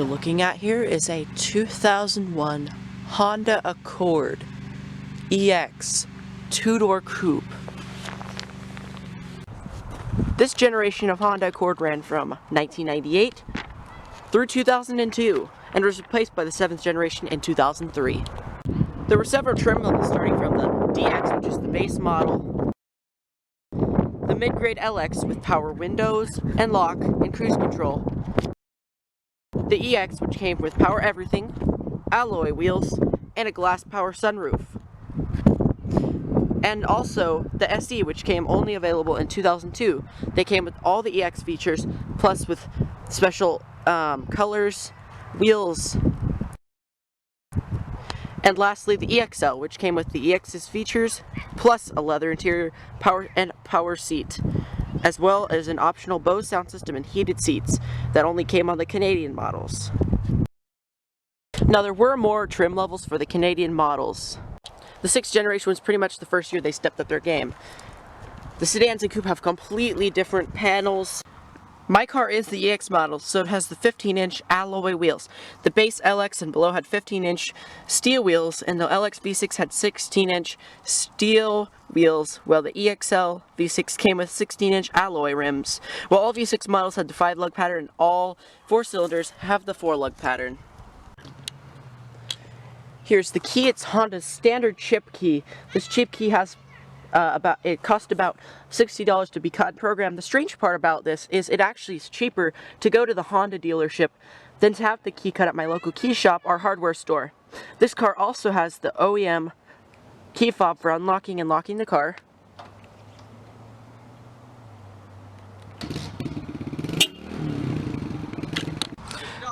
you're looking at here is a 2001 Honda Accord EX two-door coupe. This generation of Honda Accord ran from 1998 through 2002 and was replaced by the 7th generation in 2003. There were several trim levels starting from the DX, which is the base model, the mid-grade LX with power windows and lock and cruise control, the EX, which came with power everything, alloy wheels, and a glass power sunroof. And also the SE, which came only available in 2002. They came with all the EX features, plus with special colors, wheels, and lastly the EXL, which came with the EX's features, plus a leather interior, power seat, as well as an optional Bose sound system and heated seats that only came on the Canadian models. Now there were more trim levels for the Canadian models. The 6th generation was pretty much the first year they stepped up their game. The sedans and coupe have completely different panels. My car is the EX model, so it has the 15-inch alloy wheels. The base LX and below had 15-inch steel wheels, and the LX V6 had 16-inch steel wheels, while the EXL V6 came with 16-inch alloy rims. While all V6 models had the 5-lug pattern, all 4 cylinders have the 4-lug pattern. Here's the key. It's Honda's standard chip key. This chip key has it cost about $60 to be cut and programmed. The strange part about this is it actually is cheaper to go to the Honda dealership than to have the key cut at my local key shop or hardware store. This car also has the OEM key fob for unlocking and locking the car.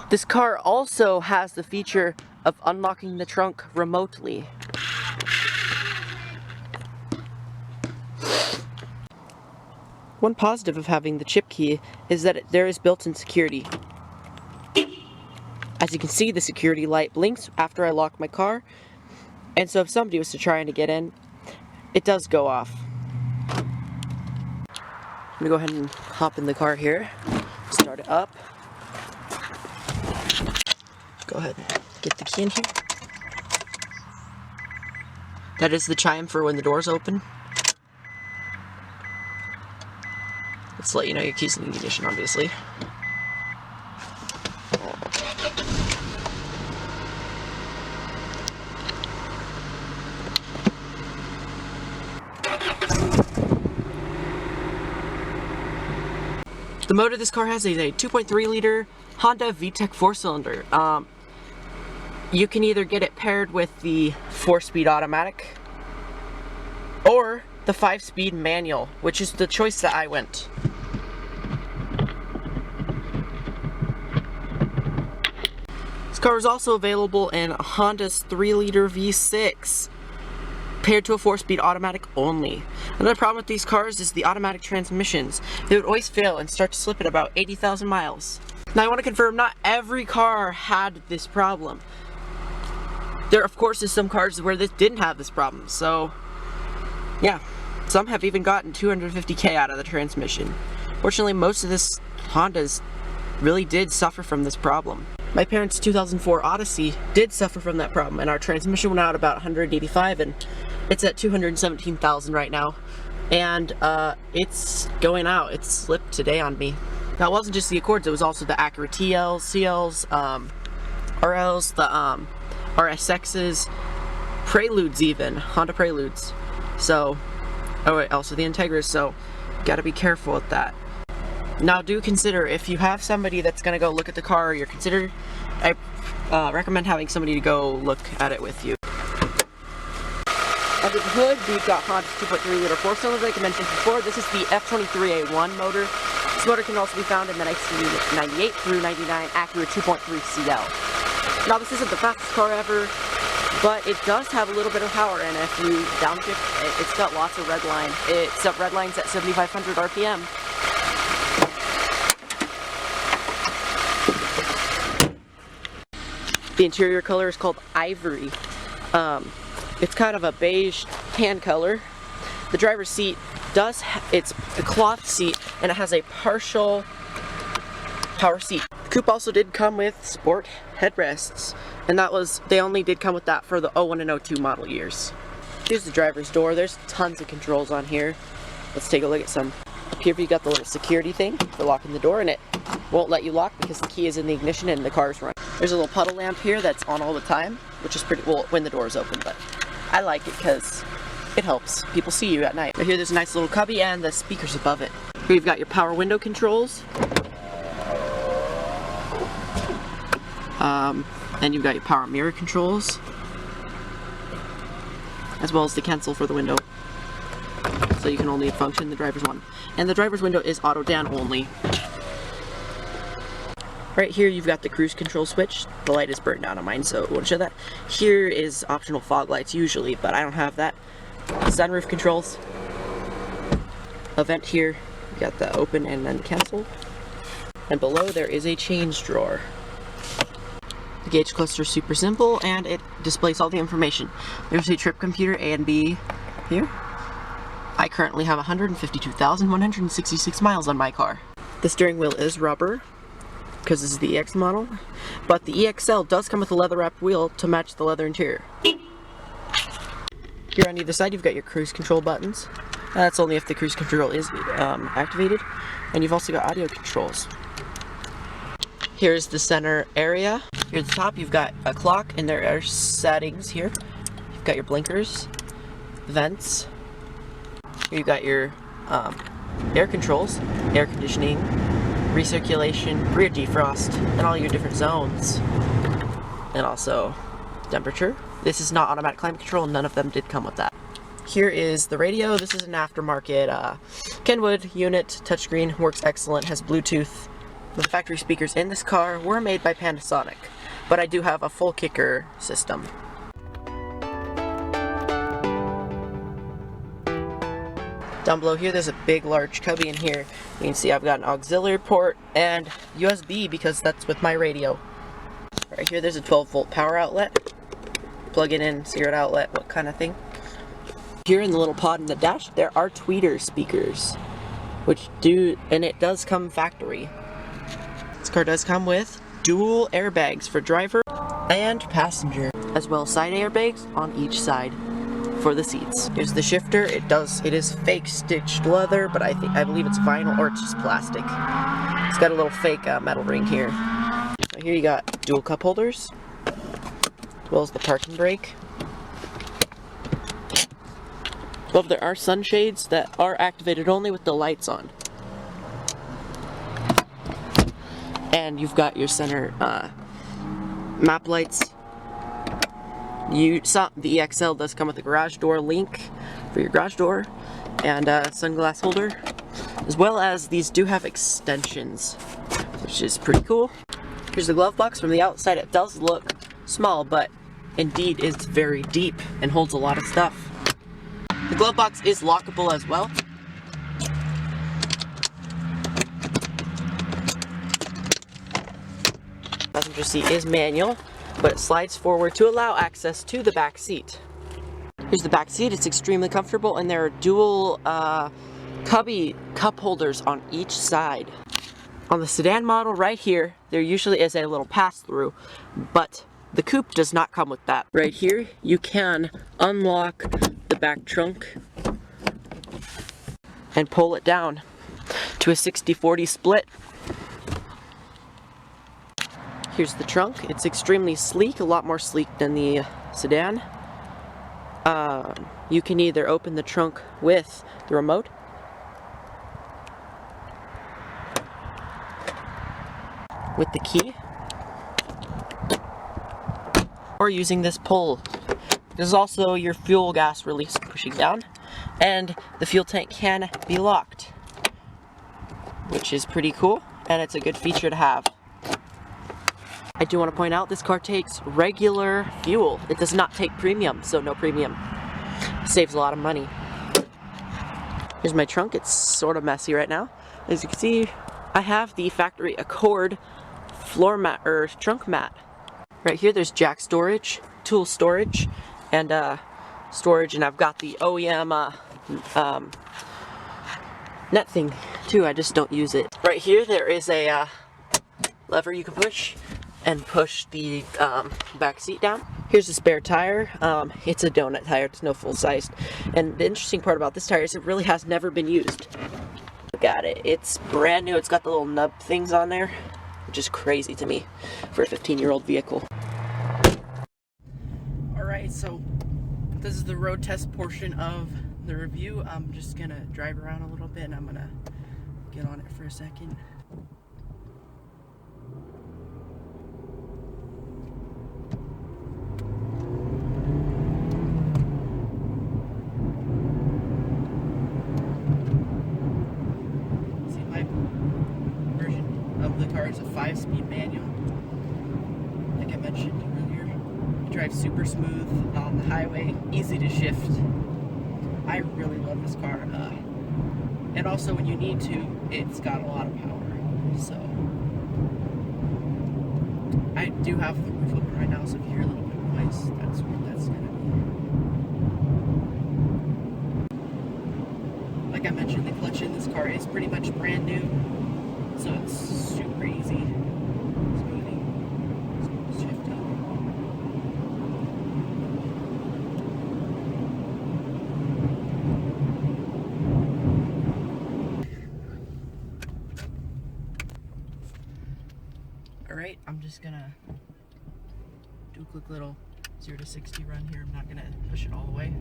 This car also has the feature of unlocking the trunk remotely. One positive of having the chip key is that there is built-in security. As you can see, the security light blinks after I lock my car, and so if somebody was to try to get in, it does go off. I'm gonna go ahead and hop in the car here, start it up. Go ahead and get the key in here. That is the chime for when the doors open. Let's let you know your key's in ignition, obviously. The motor this car has is a 2.3 liter Honda VTEC 4-cylinder. You can either get it paired with the 4-speed automatic or the 5-speed manual, which is the choice that I went. This car is also available in Honda's 3-liter V6, paired to a 4-speed automatic only. Another problem with these cars is the automatic transmissions. They would always fail and start to slip at about 80,000 miles. Now I want to confirm, not every car had this problem. There of course is some cars where this didn't have this problem, so yeah. Some have even gotten 250k out of the transmission. Fortunately, most of this Hondas really did suffer from this problem. My parents' 2004 Odyssey did suffer from that problem, and our transmission went out about 185, and it's at 217,000 right now. And it's going out. It slipped today on me. Now it wasn't just the Accords, it was also the Acura TLs, CLs, RLs, the RSXs, Preludes even, Honda Preludes. So, also the Integras, so gotta be careful with that. Now do consider, if you have somebody that's gonna go look at the car, I recommend having somebody to go look at it with you. Under the hood, we've got Honda's 2.3 liter 4-cylinder, like I mentioned before. This is the F23A1 motor. This motor can also be found in the 1998 through 99 Acura 2.3 CL. Now this isn't the fastest car ever, but it does have a little bit of power, and if you downshift, it's got lots of red line. It's got red lines at 7,500 RPM. The interior color is called Ivory. It's kind of a beige tan color. The driver's seat it's a cloth seat, and it has a partial power seat. Coupe also did come with sport headrests, and they only did come with that for the 01 and 02 model years. Here's the driver's door. There's tons of controls on here. Let's take a look at some. Up here you got the little security thing for locking the door, and it won't let you lock because the key is in the ignition and the car's running. There's a little puddle lamp here that's on all the time, which is pretty well when the door is open, but I like it because it helps people see you at night. Right here there's a nice little cubby and the speakers above it. Here you've got your power window controls. And you've got your power mirror controls, as well as the cancel for the window. So you can only function the driver's one. And the driver's window is auto down only. Right here you've got the cruise control switch. The light is burned out on mine, so it won't show that. Here is optional fog lights usually, but I don't have that. Sunroof controls. A vent here. You got the open and then cancel. And below there is a change drawer. The gauge cluster is super simple and it displays all the information. There's a trip computer A and B here. I currently have 152,166 miles on my car. The steering wheel is rubber because this is the EX model, but the EXL does come with a leather wrapped wheel to match the leather interior. Here on either side you've got your cruise control buttons. That's only if the cruise control is activated. And you've also got audio controls. Here's the center area. Here at the top you've got a clock and there are settings here. You've got your blinkers, vents. Here you've got your air controls, air conditioning, recirculation, rear defrost, and all your different zones. And also temperature. This is not automatic climate control, none of them did come with that. Here is the radio. This is an aftermarket Kenwood unit, touchscreen, works excellent, has Bluetooth. The factory speakers in this car were made by Panasonic, but I do have a full kicker system. Down below here there's a big large cubby in here. You can see I've got an auxiliary port and USB because that's with my radio. Right here there's a 12-volt power outlet. Plug it in, see your outlet, what kind of thing. Here in the little pod in the dash there are tweeter speakers, and it does come factory. This car does come with dual airbags for driver and passenger, as well as side airbags on each side for the seats. Here's the shifter. It is fake stitched leather, but I believe it's vinyl or it's just plastic. It's got a little fake metal ring here. Right here you got dual cup holders, as well as the parking brake. Above there are sunshades that are activated only with the lights on. And you've got your center map lights. The EXL does come with a garage door link for your garage door and a sunglass holder, as well as these do have extensions, which is pretty cool. Here's the glove box. From the outside it does look small, but indeed it's very deep and holds a lot of stuff. The glove box is lockable as well. Passenger seat is manual, but it slides forward to allow access to the back seat. Here's the back seat. It's extremely comfortable, and there are dual cubby cup holders on each side. On the sedan model right here, there usually is a little pass-through, but the Coupe does not come with that. Right here, you can unlock the back trunk and pull it down to a 60-40 split. Here's the trunk. It's extremely sleek, a lot more sleek than the sedan. You can either open the trunk with the remote, with the key, or using this pull. There's also your fuel gas release pushing down, and the fuel tank can be locked, which is pretty cool, and it's a good feature to have. I do want to point out this car takes regular fuel. It does not take premium, so no premium. Saves a lot of money. Here's my trunk. It's sort of messy right now. As you can see, I have the factory Accord floor mat or trunk mat. Right here there's jack storage, tool storage, and storage, and I've got the OEM net thing too. I just don't use it. Right here there is a lever you can push and push the back seat down. Here's the spare tire. It's a donut tire, it's no full sized. And the interesting part about this tire is it really has never been used. Look at it, it's brand new. It's got the little nub things on there, which is crazy to me for a 15-year-old vehicle. Alright, so this is the road test portion of the review. I'm just gonna drive around a little bit and I'm gonna get on it for a second. See, my version of the car is a 5-speed manual. Like I mentioned earlier, it drives super smooth on the highway, easy to shift. I really love this car. And also when you need to, it's got a lot of power. So I do have the roof open right now, so if you hear a little bit of noise, that's what that's gonna be. Like I mentioned, the clutch in this car is pretty much brand new, so it's super easy. Smoothing, smooth shifting. Alright, I'm just gonna do a quick little 0 to 60 run here. I'm not gonna push it all the way.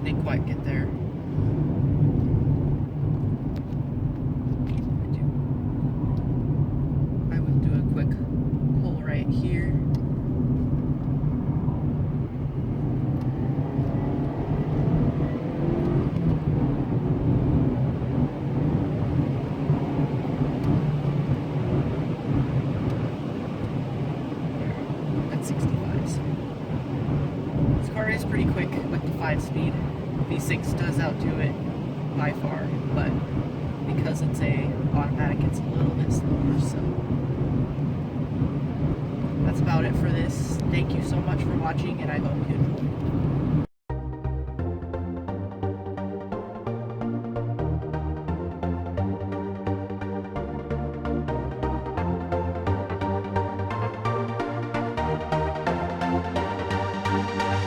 Didn't quite get there. I will do a quick pull right here. This car is pretty quick with the 5-speed. V6 does outdo it by far, but because it's a automatic, it's a little bit slower. So that's about it for this. Thank you so much for watching, and I hope you